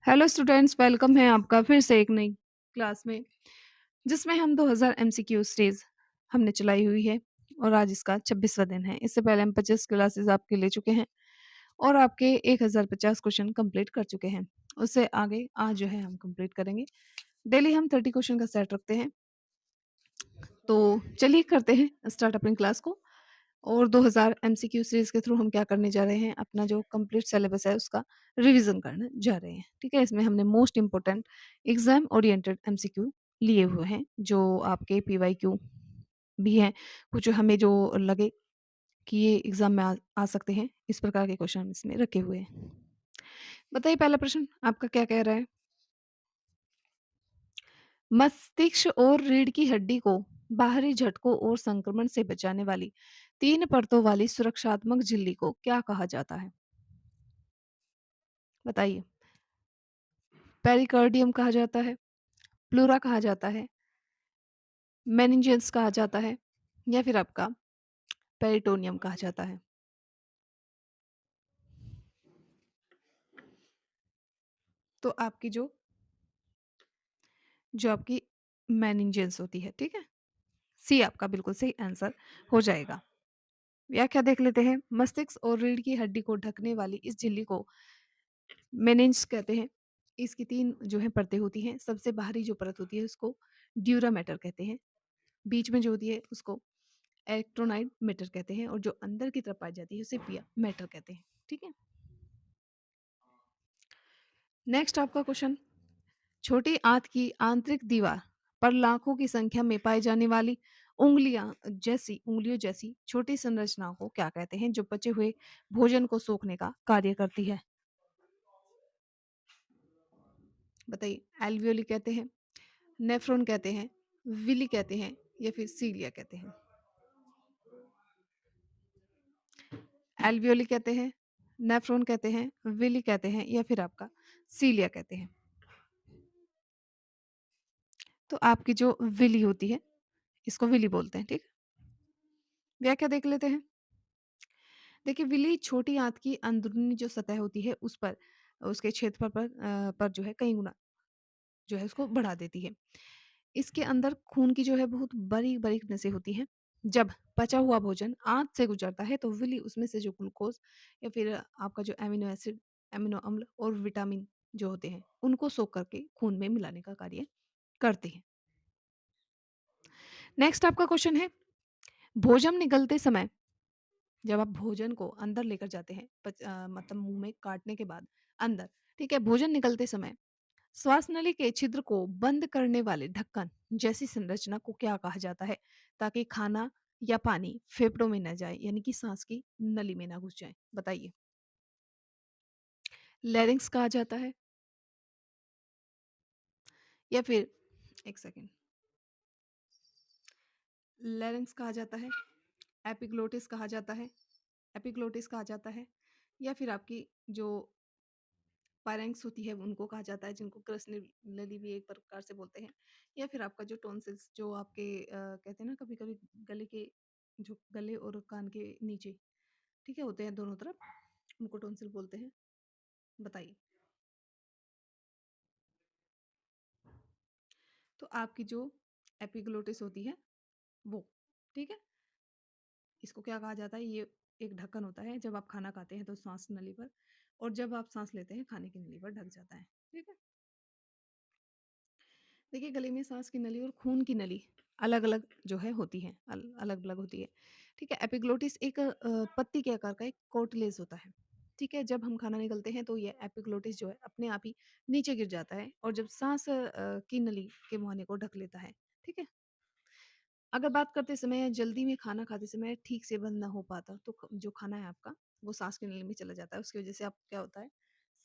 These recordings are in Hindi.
हेलो स्टूडेंट्स, वेलकम है आपका फिर से एक नई क्लास में जिसमें हम 2000 एमसीक्यू सीरीज हमने चलाई हुई है और आज इसका 26वां दिन है। इससे पहले हम 25 क्लासेस आपके ले चुके हैं और आपके 1050 क्वेश्चन कंप्लीट कर चुके हैं। उससे आगे आज जो है हम कंप्लीट करेंगे। डेली हम 30 क्वेश्चन का सेट रखते हैं। तो चलिए करते हैं स्टार्ट अपनी क्लास को। और 2000 एमसीक्यू सीरीज के थ्रू हम क्या करने जा रहे हैं, अपना जो कंप्लीट सिलेबस है उसका रिवीजन करने जा रहे हैं। ठीक है, इसमें हमने most important exam oriented MCQ लिए हुए हैं जो आपके पीवाईक्यू भी हैं। कुछ हमें जो लगे कि ये एग्जाम में आ सकते हैं, इस प्रकार के क्वेश्चन हम इसमें रखे हुए हैं। बताइए पहला प्रश्न आपका क्या कह रहा है। मस्तिष्क और रीढ़ की हड्डी को बाहरी झटकों और संक्रमण से बचाने वाली 3 परतों वाली सुरक्षात्मक झिल्ली को क्या कहा जाता है? बताइए। पेरिकार्डियम कहा जाता है, प्लूरा कहा जाता है, मेनिंजेस कहा जाता है या फिर आपका पेरिटोनियम कहा जाता है। तो आपकी जो आपकी मेनिंजेस होती है, ठीक है, सी आपका बिल्कुल सही आंसर हो जाएगा। व्याख्या देख लेते हैं। मस्तिष्क और रीढ़ की हड्डी को ढकने वाली इस झिल्ली को मेनिन्ज कहते हैं। इसकी 3 जो है परतें होती हैं। सबसे बाहरी जो परत होती है उसको ड्यूरा मैटर कहते हैं। बीच में जो होती है उसको इलेक्ट्रोनाइट मैटर कहते हैं और जो अंदर की तरफ पाई जाती है उसे पिया मैटर कहते हैं। ठीक है। नेक्स्ट आपका क्वेश्चन। छोटी आंत की आंतरिक दीवार पर लाखों की संख्या में पाई जाने वाली उंगलियों जैसी छोटी संरचनाओं को क्या कहते हैं जो बचे हुए भोजन को सोखने का कार्य करती है? बताइए। एल्वियोली कहते हैं, नेफ्रॉन कहते हैं, विली कहते हैं या फिर सीलिया कहते हैं? एल्वियोली कहते हैं, नेफ्रॉन कहते हैं, विली कहते हैं या फिर आपका सीलिया कहते हैं? तो आपकी जो विली होती है इसको विली बोलते हैं। ठीक। व्याख्या देख लेते हैं। देखिए, विली छोटी आंत की अंदरूनी जो सतह होती है उस पर उसके क्षेत्रफल पर जो है कई गुना जो है उसको बढ़ा देती है। इसके अंदर खून की जो है बहुत बारीक-बारीक नसें होती हैं। जब पचा हुआ भोजन आँत से गुजरता है तो विली उसमें से जो ग्लूकोज़ या फिर आपका जो एमिनो एसिड, एमिनो अम्ल और विटामिन जो होते हैं, उनको सोख करके खून में मिलाने का कार्य करते हैं। नेक्स्ट आपका क्वेश्चन है, भोजन निगलते समय जब आप भोजन को अंदर लेकर जाते हैं, मतलब मुँह में काटने के बाद अंदर, ठीक है? भोजन निगलते समय श्वास नली के छिद्र को बंद करने वाले ढक्कन जैसी संरचना को क्या कहा जाता है ताकि खाना या पानी फेफड़ों में न जाए, यानी कि सांस की नली में ना घुस जाए? बताइए। लैरिंक्स कहा जाता है या फिर एक सेकेंड, लैरिंक्स कहा जाता है, एपिग्लोटिस कहा जाता है, एपिग्लोटिस कहा जाता है या फिर आपकी जो फायरिंग्स होती है उनको कहा जाता है, जिनको कृष्ण नली भी एक प्रकार से बोलते हैं, या फिर आपका जो टॉन्सिल्स जो आपके कहते हैं ना कभी कभी गले के जो गले और कान के नीचे, ठीक है, होते हैं दोनों तरफ, उनको टॉन्सिल बोलते हैं। बताइए। तो आपकी जो एपिग्लोटिस होती है वो, ठीक है, इसको क्या कहा जाता है, ये एक ढक्कन होता है। जब आप खाना खाते हैं तो सांस नली पर, और जब आप सांस लेते हैं खाने की नली पर ढक जाता है। ठीक है। देखिए, गले में सांस की नली और खून की नली अलग-अलग जो है होती हैं, अलग-अलग होती है। ठीक है? एपिग्लोटिस एक पत्ती के आकार का एक कार्टिलेज होता है। ठीक है? जब हम खाना निगलते हैं तो ये एपिग्लोटिस जो है अपने आप ही नीचे गिर जाता है और जब सांस की नली के मुहाने को ढक लेता है। ठीक है? अगर बात करते समय या जल्दी में खाना खाते समय ठीक से बंद ना हो पाता तो जो खाना है आपका वो सांस की नली में चला जाता है। उसकी वजह से आप क्या होता है,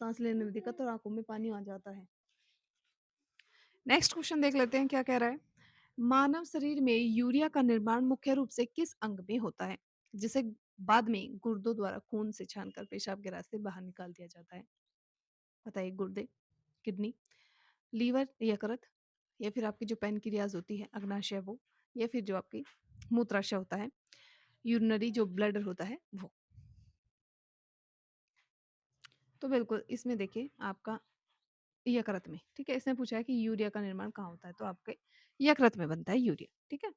सांस लेने में दिक्कत और आँखों में पानी आ जाता है। नेक्स्ट क्वेश्चन देख लेते हैं क्या कह रहा है। मानव शरीर में यूरिया का निर्माण मुख्य रूप से किस अंग में होता है जिसे बाद में गुर्दों द्वारा खून से छानकर पेशाब के रास्ते बाहर निकाल दिया जाता है? बताइए। गुर्दे, किडनी, लीवर, यकृत या फिर आपकी जो पैनक्रियाज होती है अग्नाशय वो, या फिर जो आपकी मूत्राशय होता है, यूरिनरी जो ब्लडर होता है वो। तो बिल्कुल इसमें देखिए आपका यकृत में, ठीक है? इसने पूछा है कि यूरिया का निर्माण कहाँ होता है? तो आपके यकृत में बनता है यूरिया, ठीक है?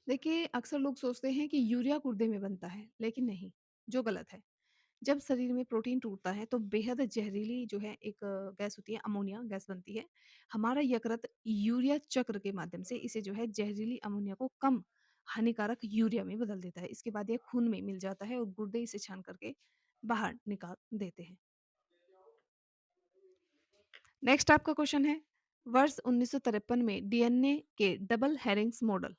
देखिए, अक्सर लोग सोचते हैं कि यूरिया गुर्दे में बनता है, लेकिन नहीं, जो गलत है। जब शरीर में प्रोटीन टूटता है तो बेहद जहरीली जो है एक गैस होती है, अमोनिया गैस बनती है। हमारा यकृत यूरिया चक्र के माध्यम से इसे जो है जहरीली अमोनिया को कम हानिकारक यूरिया में बदल देता है। इसके बाद ये खून में मिल जाता है और गुर्दे इसे छान करके बाहर निकाल देते हैं। नेक्स्ट आपका क्वेश्चन है, वर्ष 1953 में डीएनए के डबल हेरिंग्स मॉडल,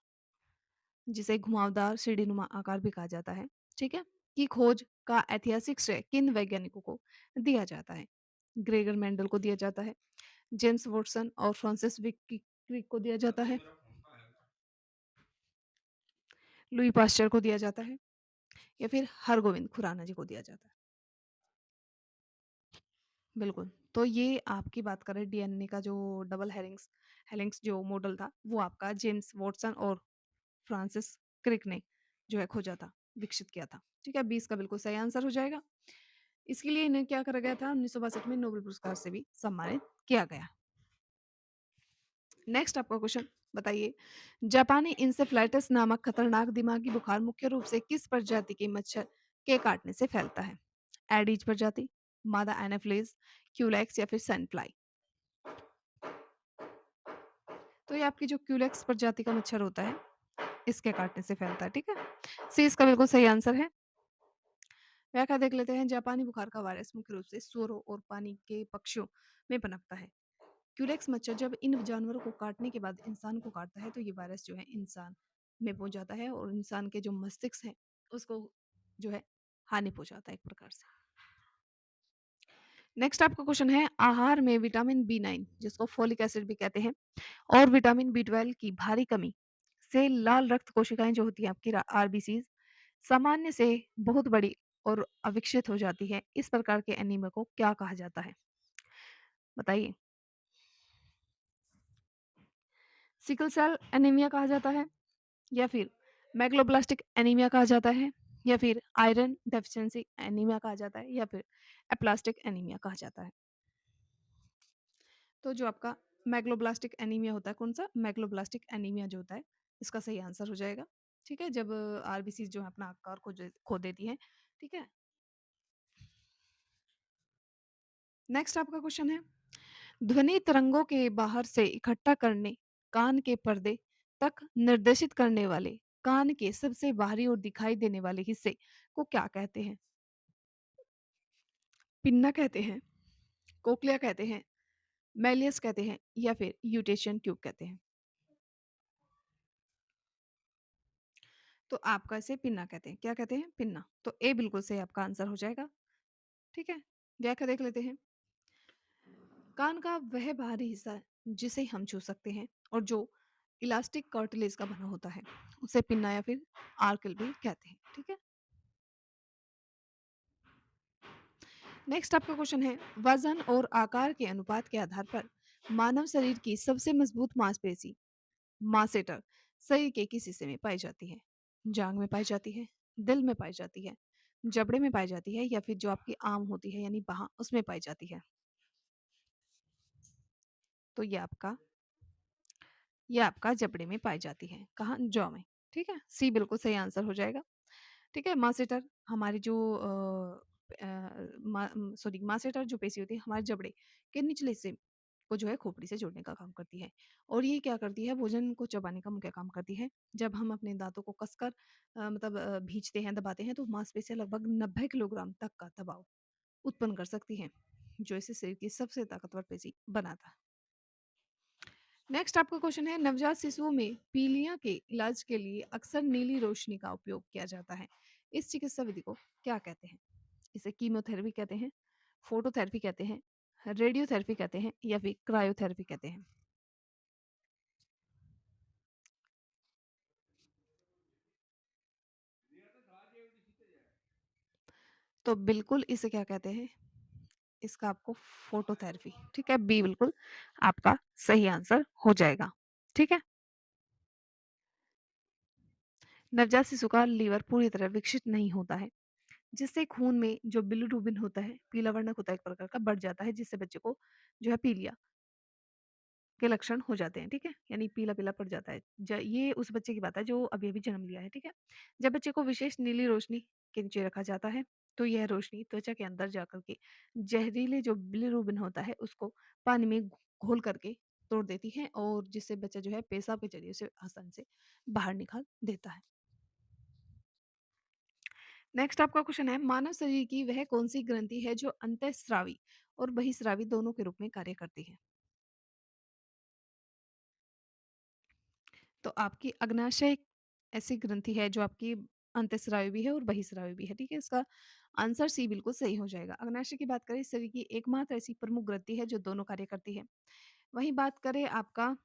जिसे घुमावदार सीढ़ीनुमा आकार भी कहा जाता है, ठीक है, की खोज का ऐतिहासिक श्रेय किन वैज्ञानिकों को दिया जाता है? ग्रेगर मेंडल को दिया जाता है, जेम्स वॉटसन और फ्रांसिस क्रिक को दिया जाता है, लुई पास्चर को दिया जाता है, या फिर हरगोविंद खुराना जी को दिया जाता है? बिल्कुल। तो ये आपकी बात करें डीएनए का जो डबल हेलिंग्स जो मॉडल था, वो आपका जेम्स वॉटसन और फ्रांसिस क्रिक ने जो है खोजा था, विकसित किया था। ठीक है, 20 का बिल्कुल सही आंसर हो जाएगा। इसके लिए इन्हें क्या करा गया था, 1962 में नोबेल पुरस्कार से भी सम्मानित किया गया। नेक्स्ट आपका क्वेश्चन बताइए, जापानी इंसेफ्लाइटिस नामक खतरनाक दिमागी बुखार मुख्य रूप से किस प्रजाति के मच्छर के काटने से फैलता है? एडीज प्रजाति, मादा एनाफ्लेज, क्यूलेक्स या फिर सनफ्लाई? तो ये आपकी जो क्यूलेक्स प्रजाति का मच्छर होता है, इसके काटने से फैलता है, ठीक है? सी इसका बिल्कुल सही आंसर है। व्याख्या देख लेते हैं, जापानी बुखार का वायरस मुख्य रूप से सूअरों और पानी के पक्षियों में पनपता है। क्यूलेक्स मच्छर जब इन जानवरों को काटने के बाद इंसान को काटता है तो ये वायरस जो है इंसान में पहुंच जाता है और इंसान के जो मस्तिष्क है उसको जो है हानि पहुंचाता है एक प्रकार से। नेक्स्ट आपका क्वेश्चन है, आहार में विटामिन B9 जिसको फोलिक एसिड भी कहते हैं और विटामिन B12 की भारी कमी से लाल रक्त कोशिकाएं जो होती है आपकी आरबीसी सामान्य से बहुत बड़ी और अविकसित हो जाती है। इस प्रकार के एनीमिया को क्या कहा जाता है? बताइए। सिकल सेल एनीमिया कहा जाता है, या फिर मैग्लोब्लास्टिक एनीमिया कहा जाता है, या फिर आयरन डेफिशिएंसी एनीमिया कहा जाता है, या फिर एप्लास्टिक एनीमिया कहा जाता है? तो जो आपका मैग्लोब्लास्टिक एनीमिया होता है, कौन सा मैग्लोब्लास्टिक एनीमिया जो होता है, इसका सही आंसर हो जाएगा। ठीक है, जब आरबीसी जो है अपना आकार खो देती है। ठीक है, नेक्स्ट आपका क्वेश्चन है, ध्वनि तरंगों के बाहर से इकट्ठा करने कान के पर्दे तक निर्देशित करने वाले कान के सबसे बाहरी और दिखाई देने वाले हिस्से को क्या कहते हैं? पिन्ना कहते हैं, कोक्लिया कहते हैं, मैलियस कहते हैं, या फिर यूटेशियन ट्यूब कहते हैं? तो आपका इसे पिन्ना कहते हैं। क्या कहते हैं? पिन्ना। तो ए बिल्कुल सही आपका आंसर हो जाएगा। ठीक है, व्याख्या देख लेते हैं, कान का वह बाहरी हिस्सा है जिसे हम छू सकते हैं और जो इलास्टिक कार्टिलेज का बना होता है उसे पिन्ना या फिर आर्कल भी कहते हैं। ठीक है, नेक्स्ट आपका क्वेश्चन है, वजन और आकार के अनुपात के आधार पर मानव शरीर की सबसे मजबूत मांसपेशी मासेटर शरीर के किस हिस्से में पाई जाती है? जांग में पाई जाती है, दिल में पाई जाती है, जबड़े में पाई जाती है, या फिर जो आपकी आम होती है यानी बाह उसमें पाई जाती है? तो ये आपका जबड़े में पाई जाती है, कहाँ, जौ में। ठीक है, सी बिल्कुल सही आंसर हो जाएगा। ठीक है, मासेटर हमारी जो सॉरी मासेटर जो पेशी होती है हमारे जबड़े के निचले हिस्से को जो है खोपड़ी से जोड़ने का काम करती है और ये क्या करती है, भोजन को चबाने का मुख्य काम करती है। जब हम अपने दांतों को कसकर मतलब भींचते हैं, दबाते हैं, तो मांसपेशियां लगभग 90 किलोग्राम तक का दबाव उत्पन्न कर सकती हैं, जो इसे शरीर की सबसे ताकतवर पेशी बनाता है। नेक्स्ट आपका क्वेश्चन है, नवजात शिशुओं में पीलिया के इलाज के लिए अक्सर नीली रोशनी का उपयोग किया जाता है। इस चिकित्सा विधि को क्या कहते हैं? इसे कीमोथेरेपी कहते हैं, फोटोथेरेपी कहते हैं, रेडियोथेरेपी कहते हैं, या फिर क्रायोथेरेपी कहते हैं? तो बिल्कुल इसे क्या कहते हैं, इसका आपको फोटोथेरेपी, ठीक है, बी बिल्कुल आपका सही आंसर हो जाएगा। ठीक है, नवजात शिशु का लीवर पूरी तरह विकसित नहीं होता है, जिससे खून में जो बिलिरुबिन होता है, पीला वर्णक होता है एक प्रकार का, बढ़ जाता है, जिससे बच्चे को जो है पीलिया के लक्षण हो जाते हैं, ठीक है? यानी पीला-पीला पड़ जाता है। ये उस बच्चे की बात है जो अभी-अभी जन्म लिया है, ठीक है? जब बच्चे को विशेष नीली रोशनी के नीचे रखा जाता है, तो यह रोशनी त्वचा के अंदर जाकर के जहरीले जो बिलिरुबिन होता है, उसको पानी में घोल करके तोड़ देती है, और जिससे बच्चा जो है पेशाब के ज़रिए उसे आसानी से बाहर निकाल देता है। नेक्स्ट आपका क्वेश्चन है, मानव शरीर की वह कौन-सी ग्रंथि है जो अंतःस्रावी और बहिःस्रावी दोनों के रूप में कार्य करती है? तो आपकी अग्नाशय एक ऐसी ग्रंथि है जो आपकी अंतःस्रावी भी है और बहिःस्रावी भी है, ठीक है? इसका आंसर सी बिल्कुल सही हो जाएगा। अग्नाशय की बात करें, इस शरीर की एकमात्र ऐसी प्रमुख ग्रंथि है जो दोनों कार्य करती है। वहीं बात करें आपका,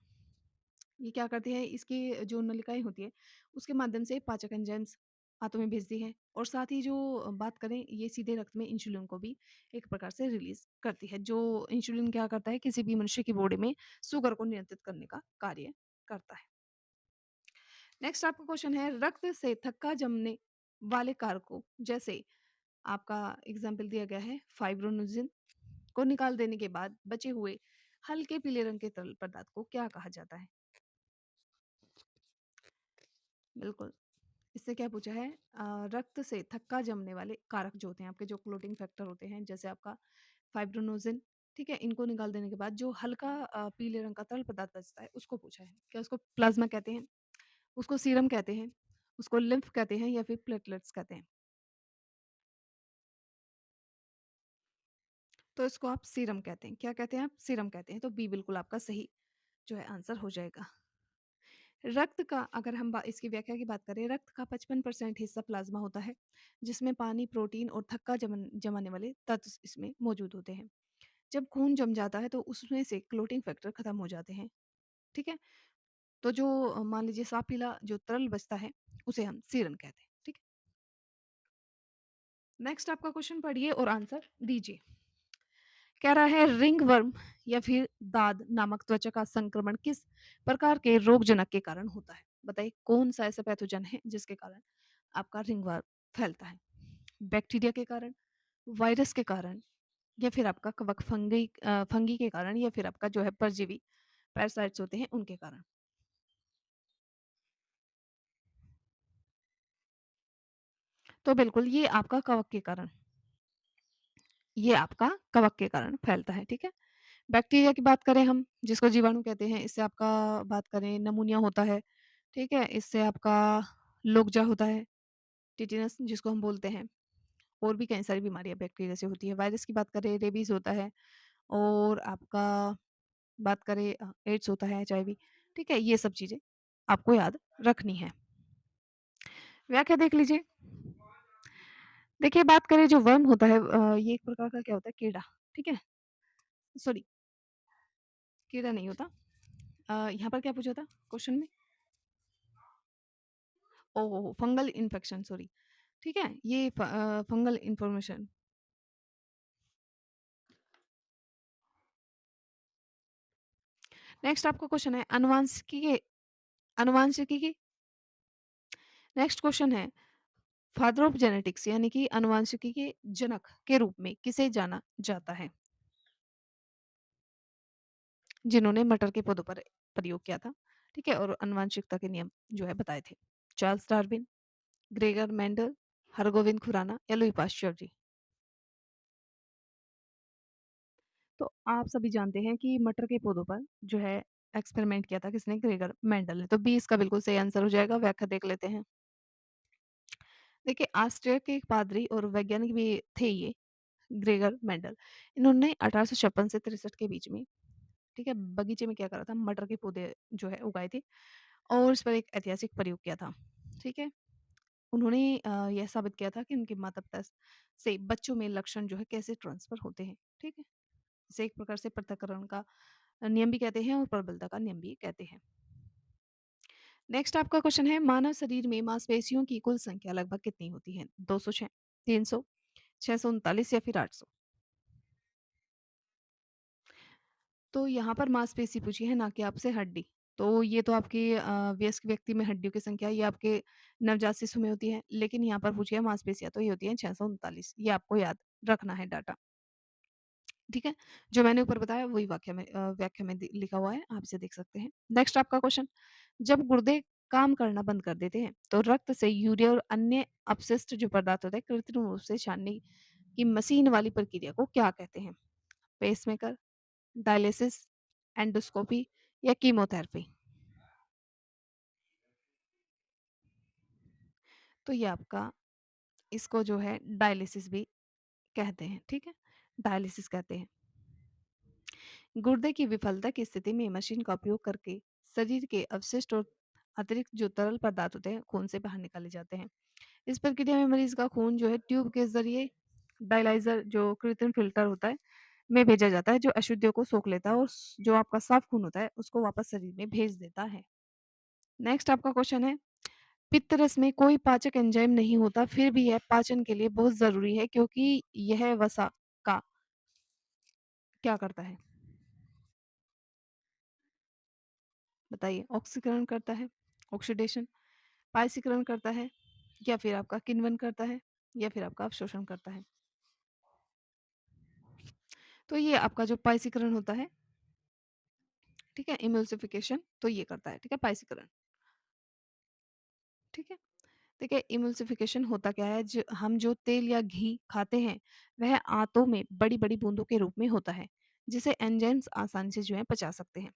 ये क्या करती है, इसकी जो नलिकाएँ होती हैं, उसके माध्यम से पाचक एंजाइम्स आंतों में भेजती है, और साथ ही जो बात करें, ये सीधे रक्त में इंसुलिन को भी एक प्रकार से रिलीज़ करती है। जो इंसुलिन क्या करता है, किसी भी मनुष्य की बॉडी में शुगर को नियंत्रित करने का कार्य करता है। नेक्स्ट आपका क्वेश्चन है, रक्त से थक्का जमने वाले कारकों, जैसे आपका एग्जाम्पल दिया गया है फाइब्रोनोजिन, को निकाल देने के बाद बचे हुए हल्के पीले रंग के तरल पदार्थ को क्या कहा जाता है? बिल्कुल, इससे क्या पूछा है, रक्त से थक्का जमने वाले कारक जो होते हैं, आपके जो क्लोटिंग फैक्टर होते हैं, जैसे आपका फाइब्रोनोजिन, ठीक है? इनको निकाल देने के बाद जो हल्का पीले रंग का तरल पदार्थ बचता है, उसको पूछा है। क्या उसको प्लाज्मा कहते हैं? उसको सीरम कहते हैं? उसको लिम्फ कहते हैं, या फिर प्लेटलेट्स कहते हैं? तो इसको आप सीरम कहते हैं। क्या कहते हैं आप? सीरम कहते हैं। तो बी बिल्कुल आपका सही जो है आंसर हो जाएगा। रक्त का, अगर हम इसकी व्याख्या की बात करें, रक्त का 55% हिस्सा प्लाज्मा होता है, जिसमें पानी, प्रोटीन और थक्का जमाने वाले तत्व इसमें मौजूद होते हैं। जब खून जम जाता है तो उसमें से क्लोटिंग फैक्टर खत्म हो जाते हैं, ठीक है? तो जो मान लीजिए साफ पीला जो तरल बचता है, उसे हम सीरम कहते हैं, ठीक है? नेक्स्ट आपका क्वेश्चन पढ़िए और आंसर दीजिए। कह रहा है, रिंगवर्म या फिर दाद नामक त्वचा का संक्रमण किस प्रकार के रोगजनक के कारण होता है? बताइए कौन सा ऐसा पैथोजन है जिसके कारण आपका रिंगवर्म फैलता है? बैक्टीरिया के कारण, वायरस के कारण, या फिर आपका कवक फंगी के कारण, या फिर आपका जो है परजीवी पैरासाइट्स होते हैं उनके कारण? तो बिल्कुल ये आपका कवक के कारण फैलता है, ठीक है? बैक्टीरिया की बात करें हम, जिसको जीवाणु कहते हैं, इससे आपका बात करें नमूनिया होता है, ठीक है? इससे आपका लोकजा होता है, टिटेनस जिसको हम बोलते हैं, और भी कई सारी बीमारियाँ बैक्टीरिया से होती है। वायरस की बात करें, रेबीज़ होता है, और आपका बात करें एड्स होता है, एचआईवी, ठीक है? ये सब चीज़ें आपको याद रखनी है। व्याख्या देख लीजिए। देखिए, बात करें जो वर्म होता है, ये एक प्रकार का क्या होता है, कीड़ा, ठीक है? सॉरी, कीड़ा नहीं होता। यहाँ पर क्या पूछा था क्वेश्चन में? ओह! फंगल इन्फेक्शन, सॉरी, ठीक है? ये फंगल इन्फॉर्मेशन। नेक्स्ट आपका क्वेश्चन है, आनुवांशिकी की। नेक्स्ट क्वेश्चन है, फादर ऑफ जेनेटिक्स यानी कि आनुवांशिकी के जनक के रूप में किसे जाना जाता है? जिन्होंने मटर के पौधों पर प्रयोग किया था, ठीक है? और आनुवांशिकता के नियम जो है बताए थे। Charles Darwin, Gregor Mendel, Hargobind Khurana, या लुई पाश्चर जी। तो आप सभी जानते हैं कि मटर के पौधों पर जो है एक्सपेरिमेंट किया था किसने? ग्रेगर मेंडल ने। तो बी इसका बिल्कुल सही आंसर हो जाएगा। व्याख्या देख लेते हैं। देखिए, ऑस्ट्रिया के एक पादरी और वैज्ञानिक भी थे ये, ग्रेगर मेंडल। इन्होंने 1856 से 63 के बीच में, ठीक है, बगीचे में क्या करा था, मटर के पौधे जो है उगाए थे, और इस पर एक ऐतिहासिक प्रयोग किया था, ठीक है। उन्होंने यह साबित किया था कि उनके माता-पिता से बच्चों में लक्षण जो है कैसे ट्रांसफर होते हैं, ठीक है। इसे एक प्रकार से पृथक्करण का नियम भी कहते हैं, और प्रबलता का नियम भी कहते हैं। नेक्स्ट आपका क्वेश्चन है, मानव शरीर में मांसपेशियों की कुल संख्या लगभग कितनी होती है? 206, 300, 639, या फिर 800? तो यहाँ पर मांसपेशी पूछी है, ना कि आपसे हड्डी। तो ये तो आपके वयस्क व्यक्ति में हड्डियों की संख्या ये आपके नवजात शिशु में होती है, लेकिन यहाँ पर पूछिए मांसपेशियाँ तो ये होती हैं 639 ये आपको याद रखना है डाटा, ठीक है? जो मैंने ऊपर बताया वही व्याख्या में दि लिखा हुआ है, आप इसे देख सकते हैं। नेक्स्ट आपका क्वेश्चन, जब गुर्दे काम करना बंद कर देते हैं, तो रक्त से यूरिया और अन्य अपशिष्ट जो पदार्थ होते हैं, कृत्रिम रूप से छानने की मशीन वाली प्रक्रिया को क्या कहते हैं? पेसमेकर, डायलिसिस, एंडोस्कोपी या कीमोथेरेपी? तो ये आपका इसको जो है डायलिसिस भी कहते हैं, ठीक है? डायलिसिस कहते हैं। गुर्दे की विफलता की स्थिति में मशीन का उपयोग करके शरीर के अवशिष्ट और अतिरिक्त जो तरल पदार्थ होते हैं खून से बाहर निकाले जाते हैं। इस प्रक्रिया में मरीज का खून जो है ट्यूब के जरिए डायलाइजर जो कृत्रिम फिल्टर होता है में भेजा जाता है जो अशुद्धियों को सोख लेता है और जो आपका साफ खून होता है उसको वापस शरीर में भेज देता है। नेक्स्ट आपका क्वेश्चन है, पित्त रस में कोई पाचक एंजाइम नहीं होता फिर भी यह पाचन के लिए बहुत जरूरी है क्योंकि यह वसा का क्या करता है? बताइए, ऑक्सीकरण करता है, ऑक्सीडेशन, पाइसीकरण करता है या फिर आपका किण्वन करता है या फिर आपका अवशोषण करता है? तो ये आपका जो पाइसीकरण होता है, ठीक है, इमल्सिफिकेशन तो ये करता है, ठीक है, पाइसीकरण, ठीक है। देखिए इमल्सिफिकेशन होता क्या है, हम जो तेल या घी खाते हैं वह आंतों में बड़ी बड़ी बूंदों के रूप में होता है जिसे एंजाइम्स आसानी से जो है पचा सकते हैं।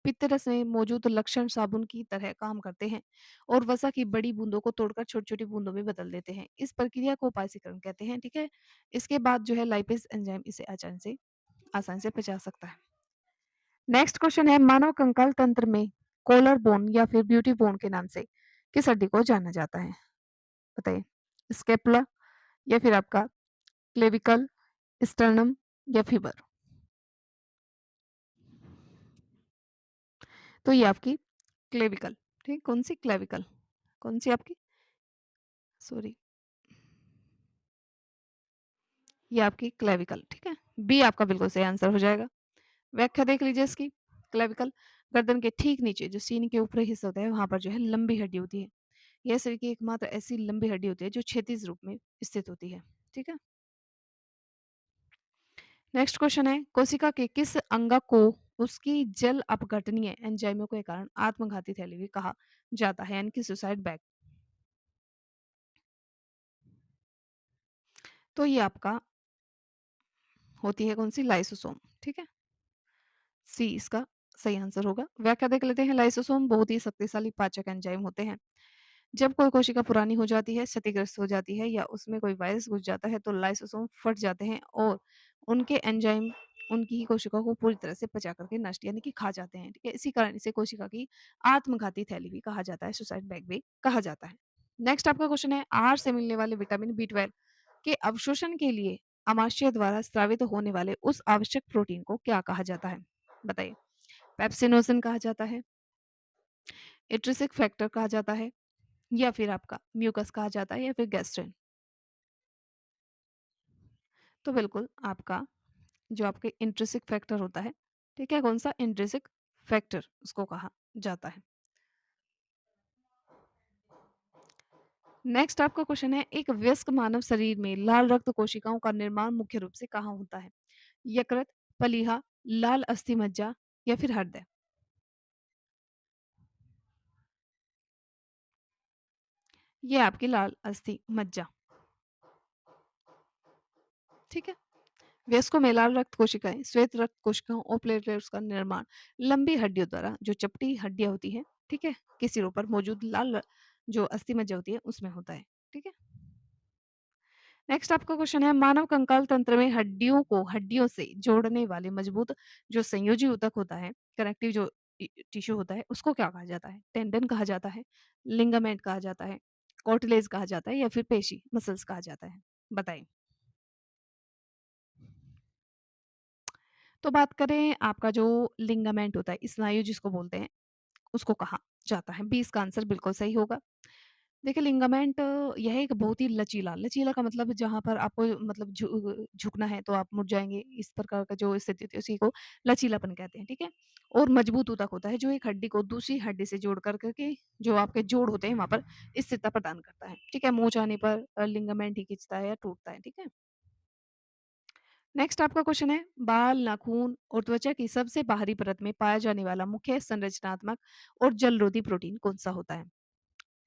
पित्त रस में मौजूद लक्षण साबुन की तरह काम करते हैं और वसा की बड़ी बूंदों को तोड़कर छोटी छोटी बूंदों में बदल देते हैं। इस प्रक्रिया को पाइसीकरण कहते हैं, ठीक है। इसके बाद जो है लाइपेज एंजाइम इसे आसानी से पचा सकता है। नेक्स्ट क्वेश्चन है, मानव कंकाल तंत्र में कोलर बोन या फिर ब्यूटी बोन के नाम से किस हड्डी को जाना जाता है? बताइए, स्केपुला या फिर आपका क्लेविकल, स्टर्नम या फीबर? तो ये आपकी क्लेविकल, ठीक, कौन सी क्लेविकल, कौन सी आपकी, सॉरी, ये आपकी क्लेविकल, ठीक है। बी आपका बिल्कुल सही आंसर हो जाएगा। व्याख्या देख लीजिए इसकी। क्लेविकल गर्दन के ठीक नीचे जो सीन के ऊपरी हिस्सा होता है वहां पर जो है लंबी हड्डी होती है। यह शरीर की एकमात्र ऐसी लंबी हड्डी होती है जो क्षैतिज रूप में स्थित होती है, ठीक है। नेक्स्ट क्वेश्चन है, कोशिका के किस अंग को उसकी जल अपघटनीय एंजाइमों के कारण आत्मघाती थैली भी कहा जाता है, यानी कि सुसाइड बैग? तो ये आपका होती है कौन सी, लाइसोसोम, ठीक है। सी इसका सही आंसर होगा। व्याख्या देख लेते हैं। लाइसोसोम बहुत ही शक्तिशाली पाचक एंजाइम होते हैं। जब कोई कोशिका पुरानी हो जाती है, क्षतिग्रस्त हो जाती है या उसमें कोई वायरस घुस जाता है तो लाइसोसोम फट जाते हैं और उनके एंजाइम उनकी ही कोशिका को पूरी तरह से पचा करके नष्ट यानी कि खा जाते हैं, ठीक है। इसी कारण इसे कोशिका की आत्मघाती थैली भी कहा जाता है, सुसाइड बैग भी कहा जाता है। नेक्स्ट आपका क्वेश्चन है, आहार से मिलने वाले विटामिन बी 12 के अवशोषण के लिए अमाशय द्वारा स्रावित होने वाले उस आवश्यक प्रोटीन को क्या कहा जाता है? बताइए, पेप्सिनोसिन कहा जाता है, इंट्रिंसिक फैक्टर कहा जाता है या फिर आपका म्यूकस कहा जाता है या फिर गैस्ट्रिन? तो बिल्कुल आपका जो आपके इंट्रिंसिक फैक्टर होता है, ठीक है, कौन सा इंट्रिंसिक फैक्टर उसको कहा जाता है। नेक्स्ट आपका क्वेश्चन है, एक वयस्क मानव शरीर में लाल रक्त कोशिकाओं का निर्माण मुख्य रूप से कहाँ होता है? यकृत, पलीहा, लाल अस्थि मज्जा या फिर हृदय? ये आपकी लाल अस्थि मज्जा, ठीक है। वयस्कों में लाल रक्त कोशिकाएं श्वेत रक्त कोशिकाओं और प्लेटलेट्स का निर्माण लंबी हड्डियों द्वारा जो चपटी हड्डियां होती है, ठीक है, के सिरों पर मौजूद जो अस्थि मज्जा होती है उसमें होता है, ठीक है। नेक्स्ट आपका क्वेश्चन है, मानव कंकाल तंत्र में हड्डियों को हड्डियों से जोड़ने वाले मजबूत जो संयोजी ऊतक होता है, कनेक्टिव जो टिश्यू होता है उसको क्या कहा जाता है? टेंडन कहा जाता है, लिंगामेंट कहा जाता है, कार्टिलेज कहा जाता है या फिर पेशी मसल्स कहा जाता है? बताइए। तो बात करें आपका जो लिंगामेंट होता है, स्नायु जिसको बोलते हैं, उसको कहा जाता है। बी इसका आंसर बिल्कुल सही होगा। देखिए लिगामेंट यह एक बहुत ही लचीला लचीला का मतलब जहाँ पर आपको मतलब झुकना है तो आप मुड़ जाएँगे, इस प्रकार का जो स्थिति होती है उसी को लचीलापन कहते हैं, ठीक है? और मजबूत ऊतक होता है जो एक हड्डी को दूसरी हड्डी से जोड़ कर के जो आपके जोड़ होते हैं वहाँ पर स्थिरता प्रदान करता है, ठीक है? मोच आने पर लिगामेंट ही खिंचता है या टूटता है, ठीक है? नेक्स्ट आपका क्वेश्चन है, बाल, नाखून और त्वचा की सबसे बाहरी परत में पाया जाने वाला मुख्य संरचनात्मक और जलरोधी प्रोटीन कौन-सा होता है?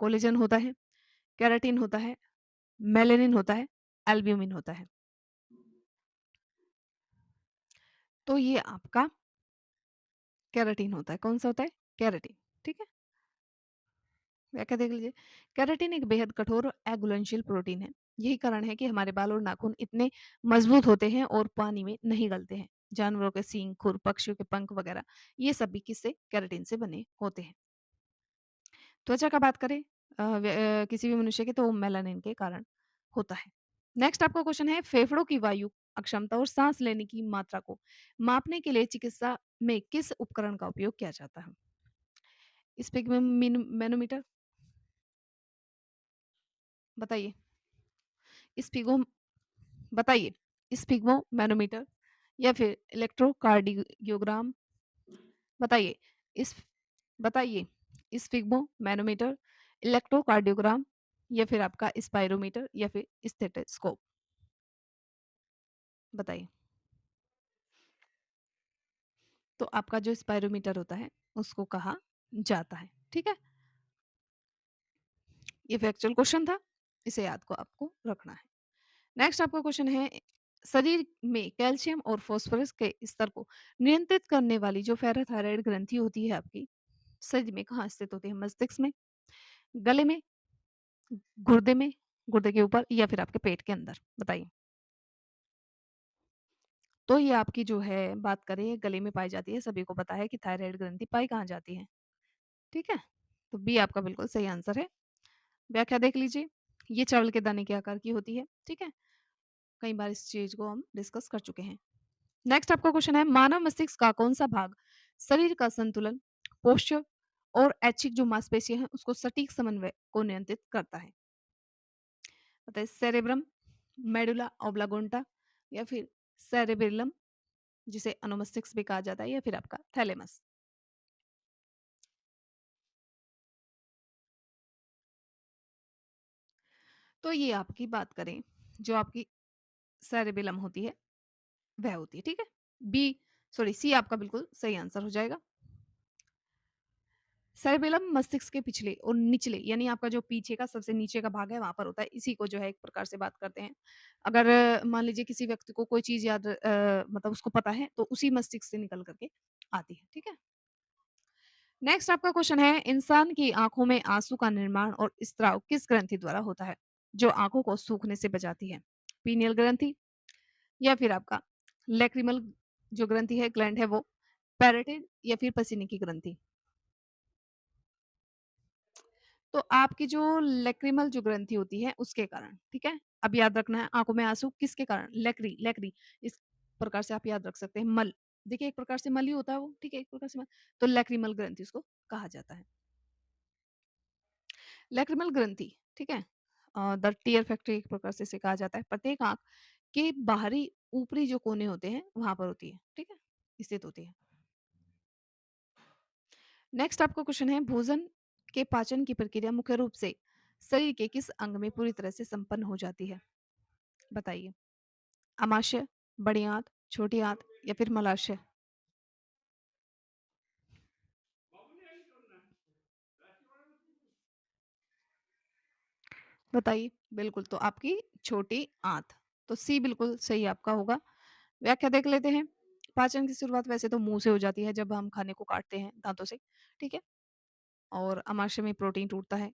कोलेजन होता है, केराटिन होता है, मेलानिन होता है, एल्ब्यूमिन होता है। तो ये आपका केराटिन होता है। कौन-सा होता है? केराटिन, ठीक है? व्याख्या देख लीजिए। केराटिन एक बेहद कठोर और अघुलनशील प्रोटीन है। यही कारण है कि हमारे बाल और नाखून इतने मजबूत होते हैं और पानी में नहीं गलते हैं। जानवरों के सींग, खुर, पक्षियों के पंख वगैरह ये सब भी किससे? केराटिन से बने होते हैं। त्वचा का बात करें किसी भी मनुष्य के तो मेलानिन के कारण होता है। नेक्स्ट आपका क्वेश्चन है, फेफड़ों की वायु अक्षमता और सांस लेने की मात्रा को मापने के लिए चिकित्सा में किस उपकरण का उपयोग किया जाता है? मैनोमीटर बताइए। स्पिगो बताइए। स्पिगो मैनोमीटर या फिर इलेक्ट्रोकार्डियोग्राम बताइए। इस बताइए। स्पिगमो मैनोमीटर, इलेक्ट्रोकार्डियोग्राम या फिर आपका स्पाइरोमीटर या फिर स्टेथोस्कोप बताइए। तो आपका जो स्पाइरोमीटर होता है उसको कहा जाता है, ठीक है? ये फैक्चुअल क्वेश्चन था, इसे याद को आपको रखना है। नेक्स्ट आपका क्वेश्चन है, शरीर में कैल्शियम और फास्फोरस के स्तर को नियंत्रित करने वाली जो पैराथायराइड ग्रंथि होती है आपकी, शरीर में कहाँ स्थित होती है? मस्तिष्क में, गले में, गुर्दे में, गुर्दे के ऊपर या फिर आपके पेट के अंदर? बताइए। तो ये आपकी जो है बात करें गले में पाई जाती है, सभी को पता है कि थायराइड ग्रंथि पाई कहाँ जाती है, ठीक है? तो बी आपका बिल्कुल सही आंसर है। व्याख्या देख लीजिए। ये चावल के दाने के आकार की होती है, ठीक है? कई बार इस चीज़ को हम डिस्कस कर चुके हैं। नेक्स्ट आपका क्वेश्चन है, मानव मस्तिष्क का कौन-सा भाग शरीर का संतुलन, पोस्चर और ऐच्छिक जो मांसपेशियाँ हैं उसको सटीक समन्वय को नियंत्रित करता है? बताइए। सेरेब्रम, मेडुला ऑब्लांगेटा या फिर सेरेबेलम जिसे अनुमस्तिष्क भी कहा जाता है या फिर आपका थैलेमस? तो ये आपकी बात करें, जो आपकी सेरेबेलम होती है, वह होती है, ठीक है? बी सॉरी सी आपका बिल्कुल सही आंसर हो जाएगा। सेरेबेलम मस्तिष्क के पिछले और निचले यानी आपका जो पीछे का सबसे नीचे का भाग है वहाँ पर होता है। इसी को जो है एक प्रकार से बात करते हैं। अगर मान लीजिए किसी व्यक्ति को कोई चीज़ याद मतलब उसको पता है तो उसी मस्तिष्क से निकल कर के आती है, ठीक है? नेक्स्ट आपका क्वेश्चन है, इंसान की आँखों में आँसू का निर्माण और स्त्राव किस ग्रंथि द्वारा होता है, जो आँखों को सूखने से बचाती है? पीनियल ग्रंथि या फिर आपका लैक्रिमल जो ग्रंथि है ग्लैंड है वो, पैराटिड या फिर पसीने की ग्रंथि? तो आपकी जो लैक्रिमल जो ग्रंथि होती है उसके कारण, ठीक है? अब याद रखना है आँखों में आँसू किसके कारण? लैक्री लैक्री इस प्रकार से आप याद रख सकते हैं। मल देखिए एक प्रकार से मल ही होता है वो, ठीक है? एक प्रकार से मल तो लैक्रिमल ग्रंथि उसको कहा जाता है। लैक्रिमल ग्रंथि, ठीक है? द टीयर फैक्ट्री एक प्रकार से इसे कहा जाता है। प्रत्येक आँख के बाहरी ऊपरी जो कोने होते हैं वहाँ पर होती है, ठीक है? स्थित होती है। नेक्स्ट आपका क्वेश्चन है, भोजन के पाचन की प्रक्रिया मुख्य रूप से शरीर के किस अंग में पूरी तरह से संपन्न हो जाती है? बताइए। अमाशय, बड़ी आंत, छोटी आंत या फिर मलाशय? बताइए। बिल्कुल, तो आपकी छोटी आंत। तो सी बिल्कुल सही आपका होगा। व्याख्या देख लेते हैं। पाचन की शुरुआत वैसे तो मुँह से हो जाती है जब हम खाने को काटते हैं दाँतों से, ठीक है? और अमाशय में प्रोटीन टूटता है।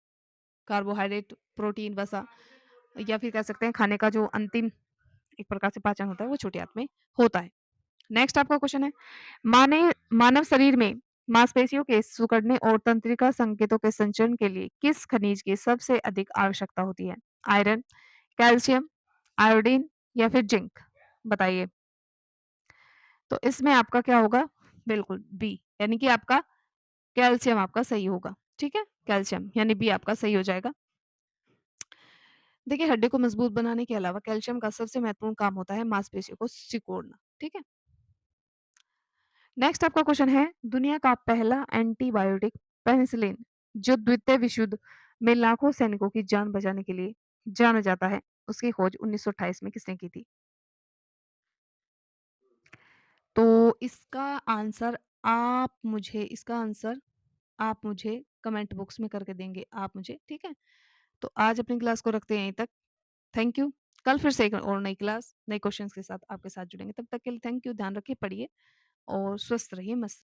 कार्बोहाइड्रेट, प्रोटीन, वसा या फिर कह सकते हैं खाने का जो अंतिम एक प्रकार से पाचन होता है वो छोटी आंत में होता है। नेक्स्ट आपका क्वेश्चन है, माने मानव शरीर में मांसपेशियों के सिकुड़ने और तंत्रिका संकेतों के संचरण के लिए किस खनिज की सबसे अधिक आवश्यकता होती है? आयरन, कैल्शियम, आयोडीन या फिर जिंक? बताइए। तो इसमें आपका क्या होगा? बिल्कुल बी यानी कि आपका कैल्शियम आपका सही होगा। ठीक है? कैल्शियम यानी बी आपका सही हो जाएगा। देखिए, हड्डी को मजबूत बनाने के अलावा कैल्शियम का सबसे महत्वपूर्ण काम होता है मांसपेशियों को सिकोड़ना, ठीक है? नेक्स्ट आपका क्वेश्चन है, दुनिया का पहला एंटीबायोटिक पेनिसिलिन जो द्वितीय विश्व युद्ध में लाखों सैनिकों की जान बचाने के लिए जाना जाता है, उसकी खोज 1928 में किसने की थी? तो इसका आंसर आप मुझे कमेंट बॉक्स में करके देंगे आप मुझे, ठीक है? तो आज अपनी क्लास को रखते हैं यहीं तक। Thank you. कल फिर से एक और नई क्लास, नए क्वेश्चंस के साथ आपके साथ जुड़ेंगे। तब तक के लिए थैंक यू, ध्यान रखिए, पढ़िए और स्वस्थ रहिए, मस्त